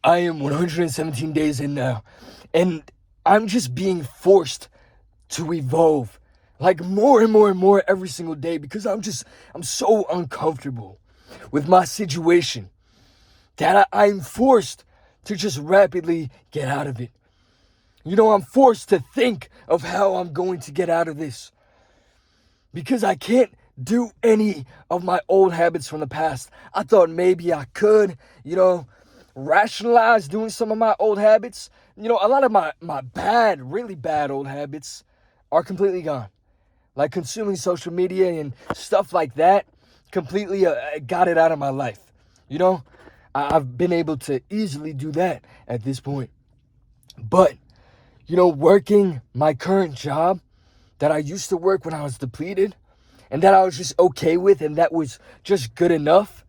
I am 117 days in now, and I'm just being forced to evolve like more and more and more every single day because I'm so uncomfortable with my situation that I'm forced to just rapidly get out of it. I'm forced to think of how I'm going to get out of this because I can't do any of my old habits from the past. I thought maybe I could, rationalize doing some of my old habits. A lot of my bad, really bad old habits are completely gone. Like consuming social media and stuff like that, completely got it out of my life. You know, I've been able to easily do that at this point. But, working my current job that I used to work when I was depleted and that I was just okay with and that was just good enough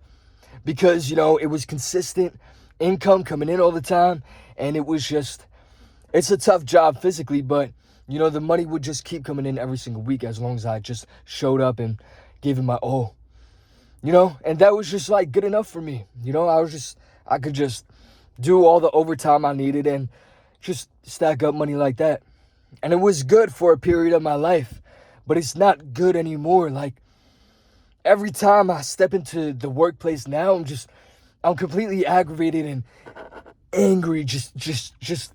because, it was consistent income coming in all the time and it's a tough job physically, but, the money would just keep coming in every single week as long as I just showed up and gave it my all, and that was just like good enough for me. I could just do all the overtime I needed and just stack up money like that. And it was good for a period of my life, but it's not good anymore. Like every time I step into the workplace now, I'm completely aggravated and angry, just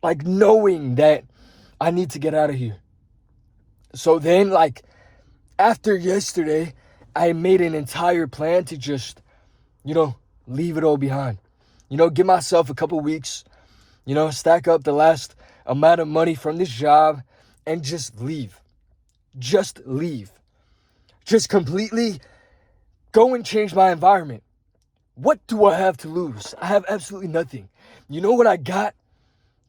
like knowing that I need to get out of here. So then, like, after yesterday, I made an entire plan to just, leave it all behind. Give myself a couple weeks, stack up the last amount of money from this job and just leave. Just leave. Just completely go and change my environment. What do I have to lose? I have absolutely nothing. You know what I got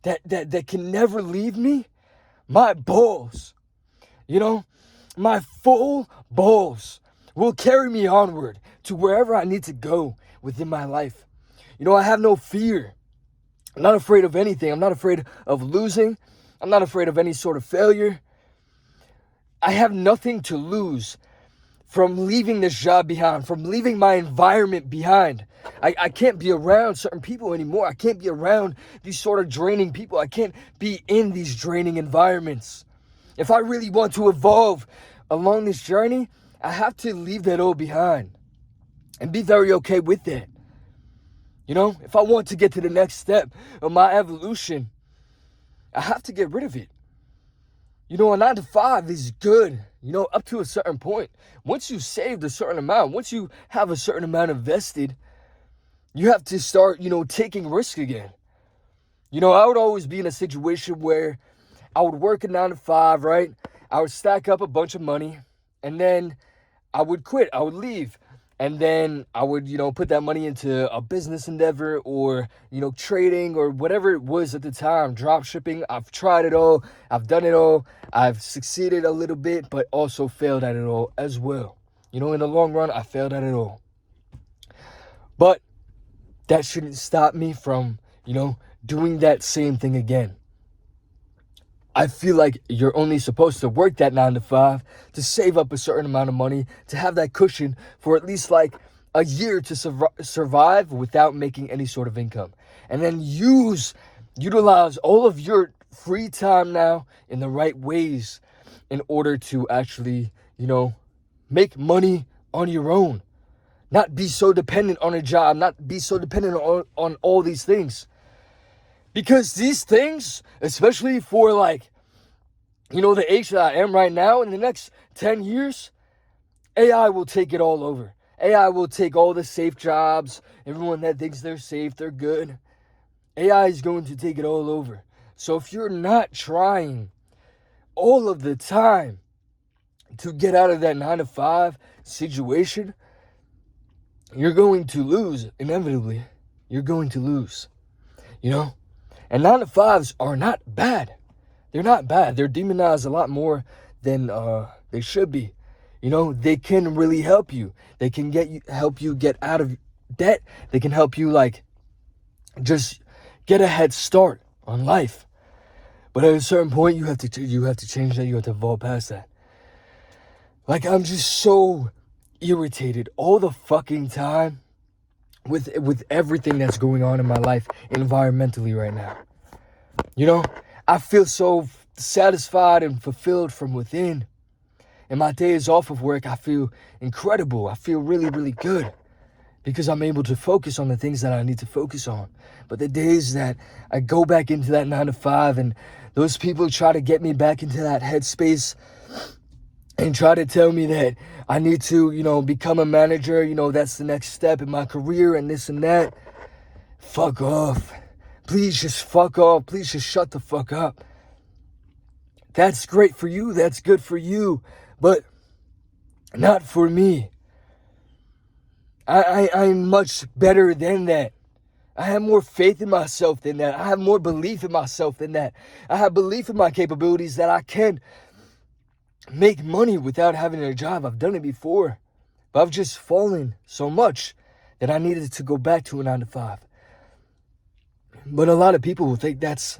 that can never leave me? My balls. My full balls will carry me onward to wherever I need to go within my life. I have no fear. I'm not afraid of anything. I'm not afraid of losing. I'm not afraid of any sort of failure. I have nothing to lose from leaving this job behind, from leaving my environment behind. I can't be around certain people anymore. I can't be around these sort of draining people. I can't be in these draining environments. If I really want to evolve along this journey, I have to leave that all behind and be very okay with that. If I want to get to the next step of my evolution, I have to get rid of it. A 9-to-5 is good, up to a certain point. Once you saved a certain amount, once you have a certain amount invested, you have to start, taking risk again. I would always be in a situation where I would work a 9-to-5, right? I would stack up a bunch of money and then I would quit. I would leave. And then I would, put that money into a business endeavor or, trading or whatever it was at the time, drop shipping. I've tried it all. I've done it all. I've succeeded a little bit, but also failed at it all as well. In the long run, I failed at it all. But that shouldn't stop me from, doing that same thing again. I feel like you're only supposed to work that 9-to-5 to save up a certain amount of money, to have that cushion for at least like a year to survive without making any sort of income. And then utilize all of your free time now in the right ways in order to actually, make money on your own. Not be so dependent on a job, not be so dependent on all these things. Because these things, especially for like, the age that I am right now, in the next 10 years, AI will take it all over. AI will take all the safe jobs. Everyone that thinks they're safe, they're good. AI is going to take it all over. So if you're not trying all of the time to get out of that 9-to-5 situation, you're going to lose, inevitably. You're going to lose, And 9-to-5s are not bad. They're not bad. They're demonized a lot more than they should be. They can really help you. They can help you get out of debt. They can help you just get a head start on life. But at a certain point, you have to change that. You have to evolve past that. I'm just so irritated all the fucking time with everything that's going on in my life environmentally right now. You know, I feel so satisfied and fulfilled from within. And my days off of work, I feel incredible. I feel really, really good because I'm able to focus on the things that I need to focus on. But the days that I go back into that 9 to 5 and those people try to get me back into that headspace and try to tell me that I need to, become a manager, that's the next step in my career and this and that. Fuck off. Please just fuck off. Please just shut the fuck up. That's great for you. That's good for you. But not for me. I'm much better than that. I have more faith in myself than that. I have more belief in myself than that. I have belief in my capabilities that I can make money without having a job. I've done it before. But I've just fallen so much that I needed to go back to a 9 to 5. But a lot of people will think that's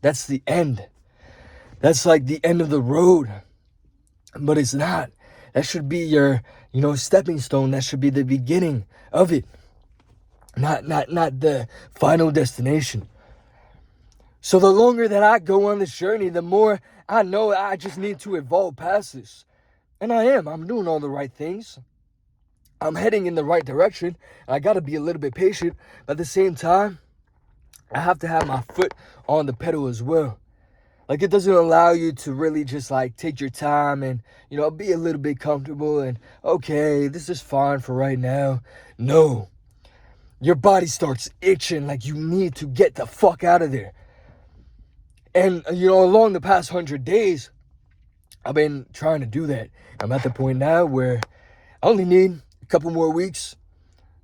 the end. That's like the end of the road. But it's not. That should be your, stepping stone. That should be the beginning of it. Not the final destination. So the longer that I go on this journey, the more I know I just need to evolve past this. And I am. I'm doing all the right things. I'm heading in the right direction. I got to be a little bit patient. But at the same time, I have to have my foot on the pedal as well. Like, it doesn't allow you to really just take your time and, be a little bit comfortable and, okay, this is fine for right now. No. Your body starts itching like you need to get the fuck out of there. And, along the past 100 days, I've been trying to do that. I'm at the point now where I only need a couple more weeks.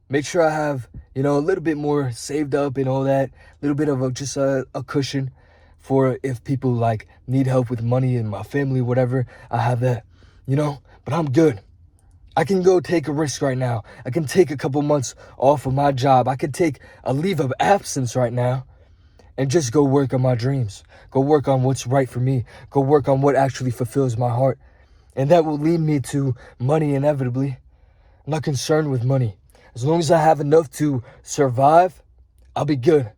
Make sure I have, a little bit more saved up and all that. A little bit of just a cushion for if people need help with money in my family, whatever. I have that, but I'm good. I can go take a risk right now. I can take a couple months off of my job. I could take a leave of absence right now and just go work on my dreams. Go work on what's right for me. Go work on what actually fulfills my heart. And that will lead me to money inevitably. I'm not concerned with money. As long as I have enough to survive, I'll be good.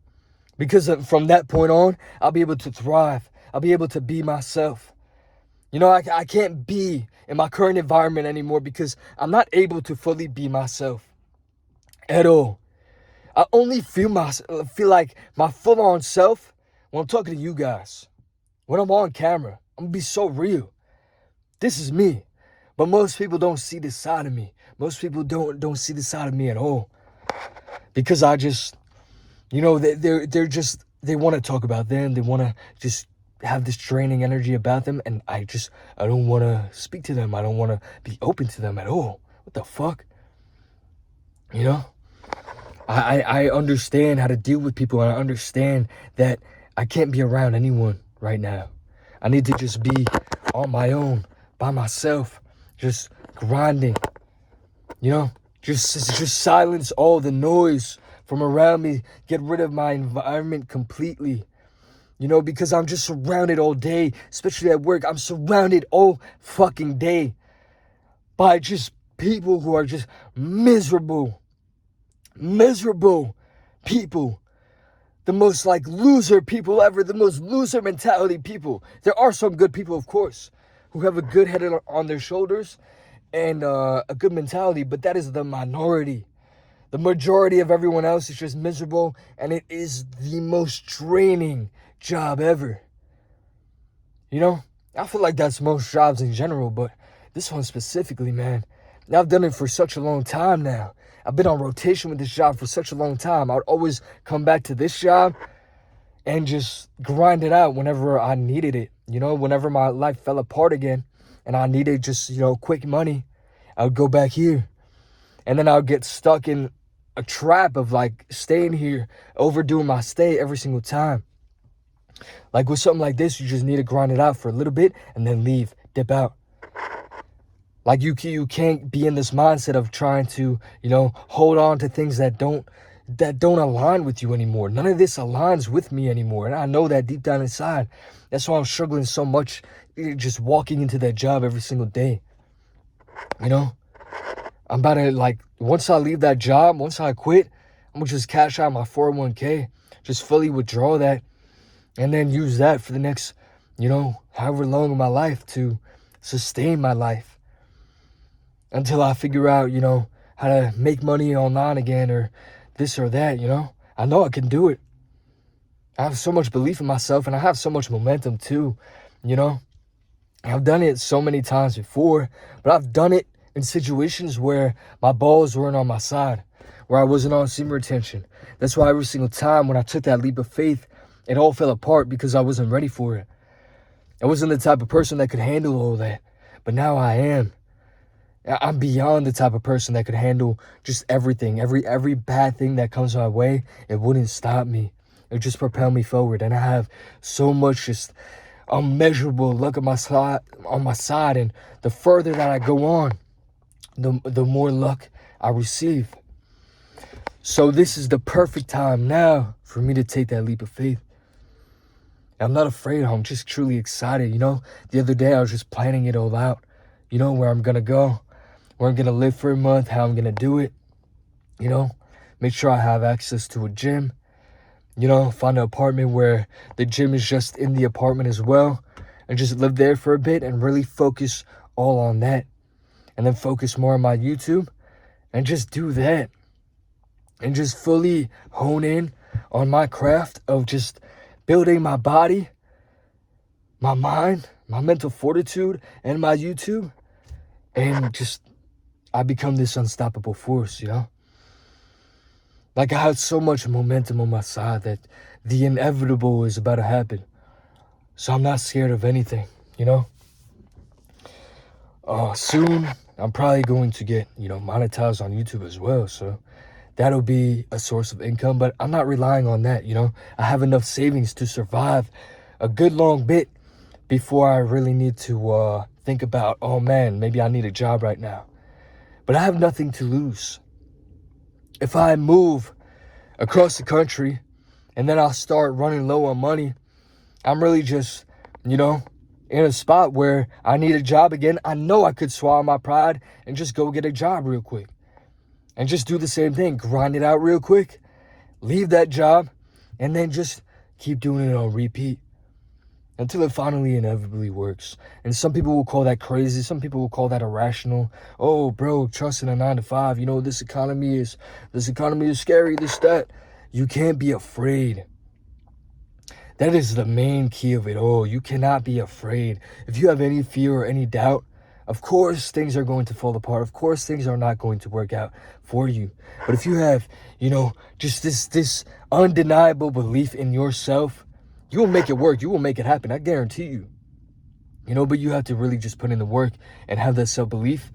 Because from that point on, I'll be able to thrive. I'll be able to be myself. I can't be in my current environment anymore because I'm not able to fully be myself at all. I only feel like my full-on self when I'm talking to you guys. When I'm on camera, I'm going to be so real. This is me. But most people don't see this side of me. Most people don't see this side of me at all. Because I just, they want to talk about them. They want to just have this draining energy about them. And I don't want to speak to them. I don't want to be open to them at all. What the fuck? I understand how to deal with people. And I understand that I can't be around anyone right now. I need to just be on my own, by myself, just grinding. Just silence all the noise from around me. Get rid of my environment completely. Because I'm just surrounded all day, especially at work. I'm surrounded all fucking day by just people who are just miserable people. The most loser people ever, the most loser mentality people. There are some good people, of course, who have a good head on their shoulders and a good mentality, but that is the minority. The majority of everyone else is just miserable, and it is the most draining job ever. I feel like that's most jobs in general, but this one specifically, man. Now, I've done it for such a long time now. I've been on rotation with this job for such a long time. I would always come back to this job and just grind it out whenever I needed it. Whenever my life fell apart again and I needed just, quick money, I would go back here. And then I would get stuck in a trap of staying here, overdoing my stay every single time. With something like this, you just need to grind it out for a little bit and then leave, dip out. You can't be in this mindset of trying to, hold on to things that don't align with you anymore. None of this aligns with me anymore. And I know that deep down inside. That's why I'm struggling so much just walking into that job every single day. I'm about to once I leave that job, once I quit, I'm gonna just cash out my 401k, just fully withdraw that, and then use that for the next, however long of my life to sustain my life until I figure out, how to make money online again or this or that, I know I can do it. I have so much belief in myself and I have so much momentum too, you know. I've done it so many times before, but I've done it in situations where my balls weren't on my side, where I wasn't on semen retention. That's why every single time when I took that leap of faith, it all fell apart because I wasn't ready for it. I wasn't the type of person that could handle all that, but now I am. I'm beyond the type of person that could handle just everything. Every bad thing that comes my way, it wouldn't stop me. It would just propel me forward. And I have so much just unmeasurable luck on my side. And the further that I go on, the more luck I receive. So this is the perfect time now for me to take that leap of faith. I'm not afraid. I'm just truly excited. The other day I was just planning it all out. Where I'm going to go, where I'm going to live for a month, how I'm going to do it. Make sure I have access to a gym. Find an apartment where the gym is just in the apartment as well. And just live there for a bit and really focus all on that. And then focus more on my YouTube. And just do that. And just fully hone in on my craft of just building my body, my mind, my mental fortitude, and my YouTube. And just, I become this unstoppable force, Like I have so much momentum on my side that the inevitable is about to happen. So I'm not scared of anything, Soon, I'm probably going to get, monetized on YouTube as well. So that'll be a source of income, but I'm not relying on that, I have enough savings to survive a good long bit before I really need to think about, oh man, maybe I need a job right now. But I have nothing to lose. If I move across the country and then I'll start running low on money, I'm really just, in a spot where I need a job again. I know I could swallow my pride and just go get a job real quick. And just do the same thing, grind it out real quick, leave that job, and then just keep doing it on repeat until it finally inevitably works. And some people will call that crazy. Some people will call that irrational. Oh, bro, trust in a 9-to-5. This economy is scary, this, that. You can't be afraid. That is the main key of it all. You cannot be afraid. If you have any fear or any doubt, of course things are going to fall apart. Of course things are not going to work out for you. But if you have, just this undeniable belief in yourself, you will make it work. You will make it happen. I guarantee you. But you have to really just put in the work and have that self-belief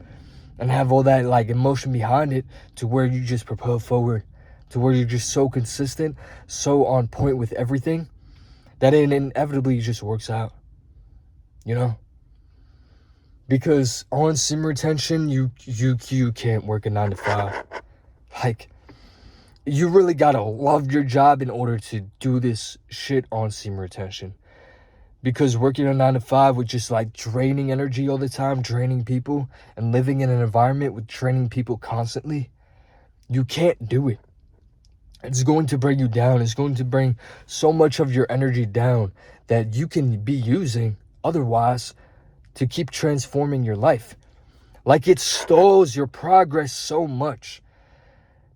and have all that emotion behind it to where you just propel forward, to where you're just so consistent, so on point with everything that it inevitably just works out, Because on semen retention, you can't work a 9-to-5. You really gotta love your job in order to do this shit on semen retention. Because working a 9-to-5 with just draining energy all the time, draining people, and living in an environment with draining people constantly, you can't do it. It's going to bring you down. It's going to bring so much of your energy down that you can be using otherwise to keep transforming your life. It stalls your progress so much.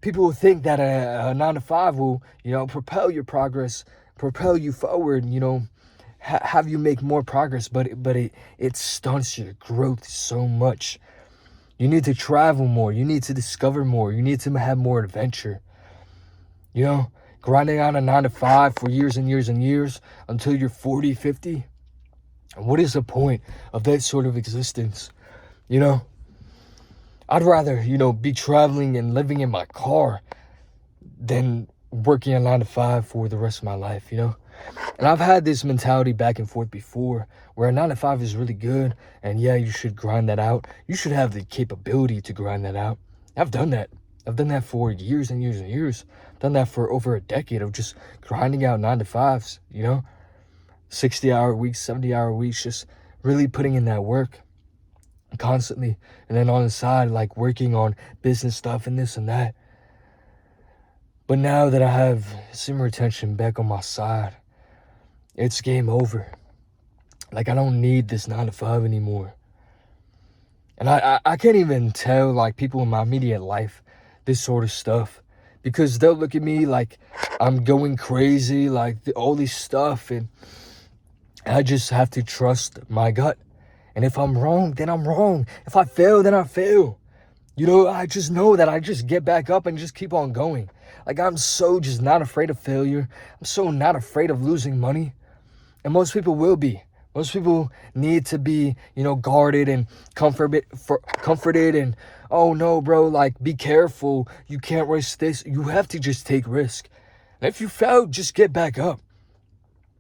People will think that a 9-to-5 will, propel your progress, propel you forward, have you make more progress, but it stunts your growth so much. You need to travel more. You need to discover more. You need to have more adventure. Grinding out a 9-to-5 for years and years and years until you're 40, 50. What is the point of that sort of existence? I'd rather, be traveling and living in my car than working a 9-to-5 for the rest of my life, And I've had this mentality back and forth before where a 9-to-5 is really good. And yeah, you should grind that out. You should have the capability to grind that out. I've done that. I've done that for years and years and years. I've done that for over a decade of just grinding out 9-to-5s, 60-hour weeks, 70-hour weeks, just really putting in that work constantly. And then on the side, working on business stuff and this and that. But now that I have some retention back on my side, it's game over. Like, I don't need this 9 to 5 anymore. And I can't even tell, like, people in my immediate life this sort of stuff, because they'll look at me like I'm going crazy, like all this stuff, and I just have to trust my gut. And if I'm wrong, then I'm wrong. If I fail, then I fail. I just know that I just get back up and just keep on going. Like, I'm so just not afraid of failure. I'm so not afraid of losing money. And most people will be. Most people need to be, guarded and comforted and, oh no, bro, like, be careful. You can't risk this. You have to just take risk. And if you fail, just get back up.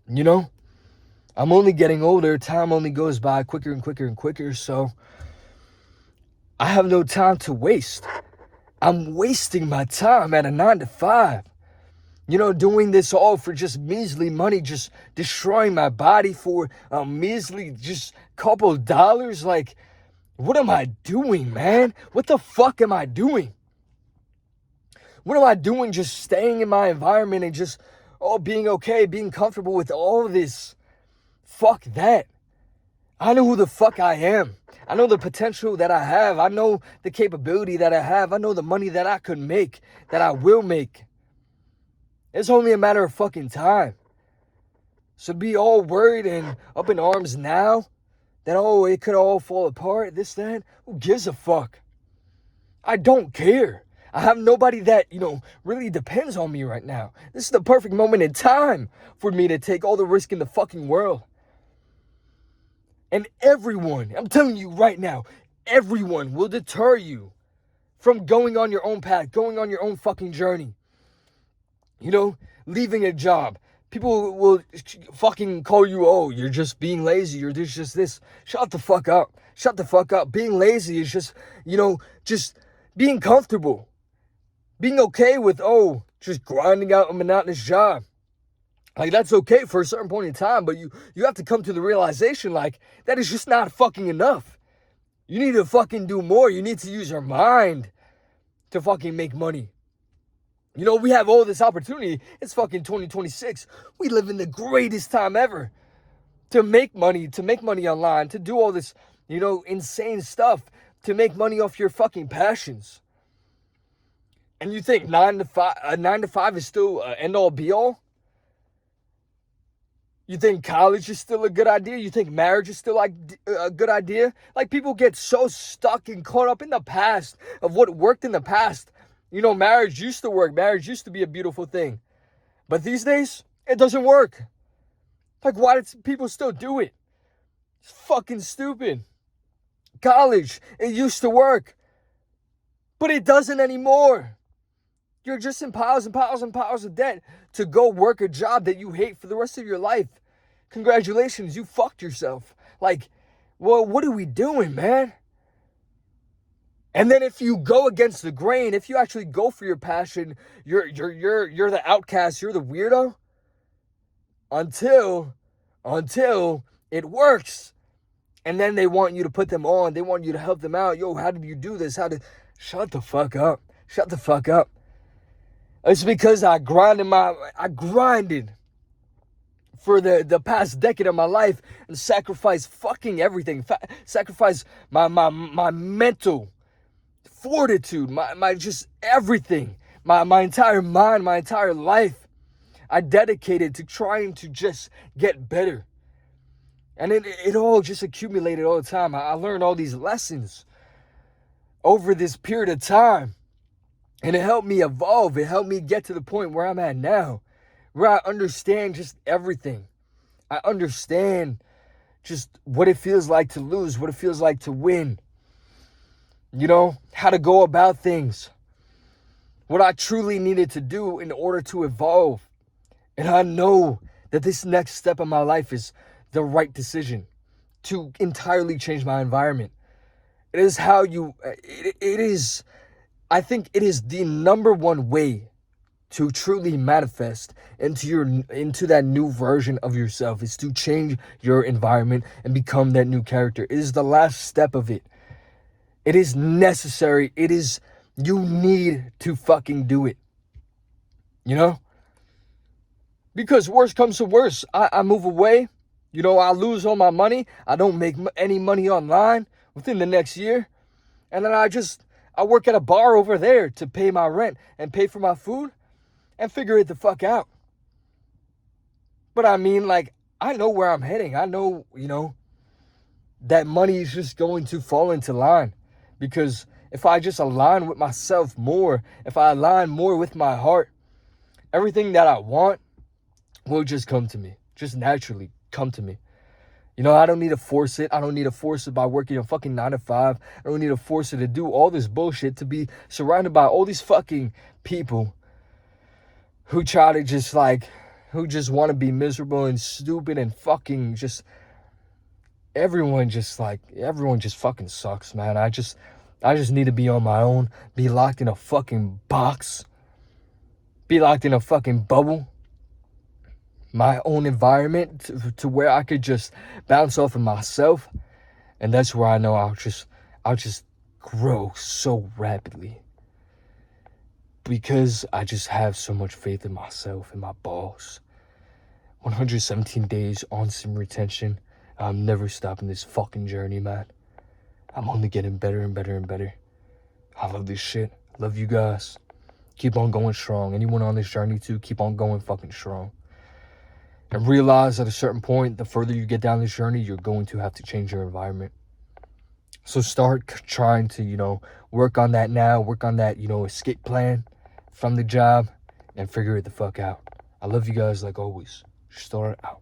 I'm only getting older. Time only goes by quicker and quicker and quicker. So I have no time to waste. I'm wasting my time at a 9 to 5. Doing this all for just measly money, just destroying my body for a measly just couple dollars. Like, what am I doing, man? What the fuck am I doing? What am I doing just staying in my environment and just being okay, being comfortable with all of this? Fuck that. I know who the fuck I am. I know the potential that I have. I know the capability that I have. I know the money that I could make, that I will make. It's only a matter of fucking time. So be all worried and up in arms now that, it could all fall apart, this, that. Who gives a fuck? I don't care. I have nobody that, really depends on me right now. This is the perfect moment in time for me to take all the risk in the fucking world. And everyone, I'm telling you right now, everyone will deter you from going on your own path, going on your own fucking journey. Leaving a job. People will fucking call you, you're just being lazy, you're just this. Shut the fuck up. Shut the fuck up. Being lazy is just, just being comfortable. Being okay with, just grinding out a monotonous job. Like, that's okay for a certain point in time, but you have to come to the realization, like, that is just not fucking enough. You need to fucking do more. You need to use your mind to fucking make money. We have all this opportunity. It's fucking 2026. We live in the greatest time ever to make money online, to do all this, insane stuff, to make money off your fucking passions. And you think 9 to 5 is still end all be all? You think college is still a good idea? You think marriage is still like a good idea? Like, people get so stuck and caught up in the past of what worked in the past. Marriage used to work. Marriage used to be a beautiful thing. But these days, it doesn't work. Like, why do people still do it? It's fucking stupid. College, it used to work. But it doesn't anymore. You're just in piles and piles and piles of debt to go work a job that you hate for the rest of your life. Congratulations, you fucked yourself. Like, well, what are we doing, man? And then if you go against the grain, if you actually go for your passion, you're the outcast, you're the weirdo. Until it works. And then they want you to put them on. They want you to help them out. Yo, how did you do this? Shut the fuck up. Shut the fuck up. It's because I grinded for the past decade of my life and sacrificed fucking everything. Sacrificed my mental fortitude, my just everything, my entire mind, my entire life. I dedicated to trying to just get better. And it all just accumulated all the time. I learned all these lessons over this period of time. And it helped me evolve. It helped me get to the point where I'm at now, where I understand just everything. I understand just what it feels like to lose, what it feels like to win. How to go about things. What I truly needed to do in order to evolve. And I know that this next step of my life is the right decision to entirely change my environment. It is I think it is the number one way to truly manifest into that new version of yourself, is to change your environment and become that new character. It is the last step of it. It is necessary. You need to fucking do it. you know? Because worst comes to worst, I move away, I lose all my money. I don't make any money online within the next year. And then I work at a bar over there to pay my rent and pay for my food and figure it the fuck out. But I mean, like, I know where I'm heading. I know, that money is just going to fall into line. Because if I just align with myself more, if I align more with my heart, everything that I want will just come to me. Just naturally come to me. I don't need to force it. I don't need to force it by working a fucking 9 to 5. I don't need to force it to do all this bullshit, to be surrounded by all these fucking people who try to just who just want to be miserable and stupid and fucking just, everyone just fucking sucks, man. I just need to be on my own, be locked in a fucking box, be locked in a fucking bubble, my own environment to where I could just bounce off of myself. And that's where I know I'll just grow so rapidly, because I just have so much faith in myself and my balls. 117 days on sim retention. I'm never stopping this fucking journey, man. I'm only getting better and better and better. I love this shit. Love you guys. Keep on going strong. Anyone on this journey too, keep on going fucking strong. And realize at a certain point, the further you get down this journey, you're going to have to change your environment. So start trying to, work on that now. Work on that, escape plan from the job and figure it the fuck out. I love you guys like always. Start out.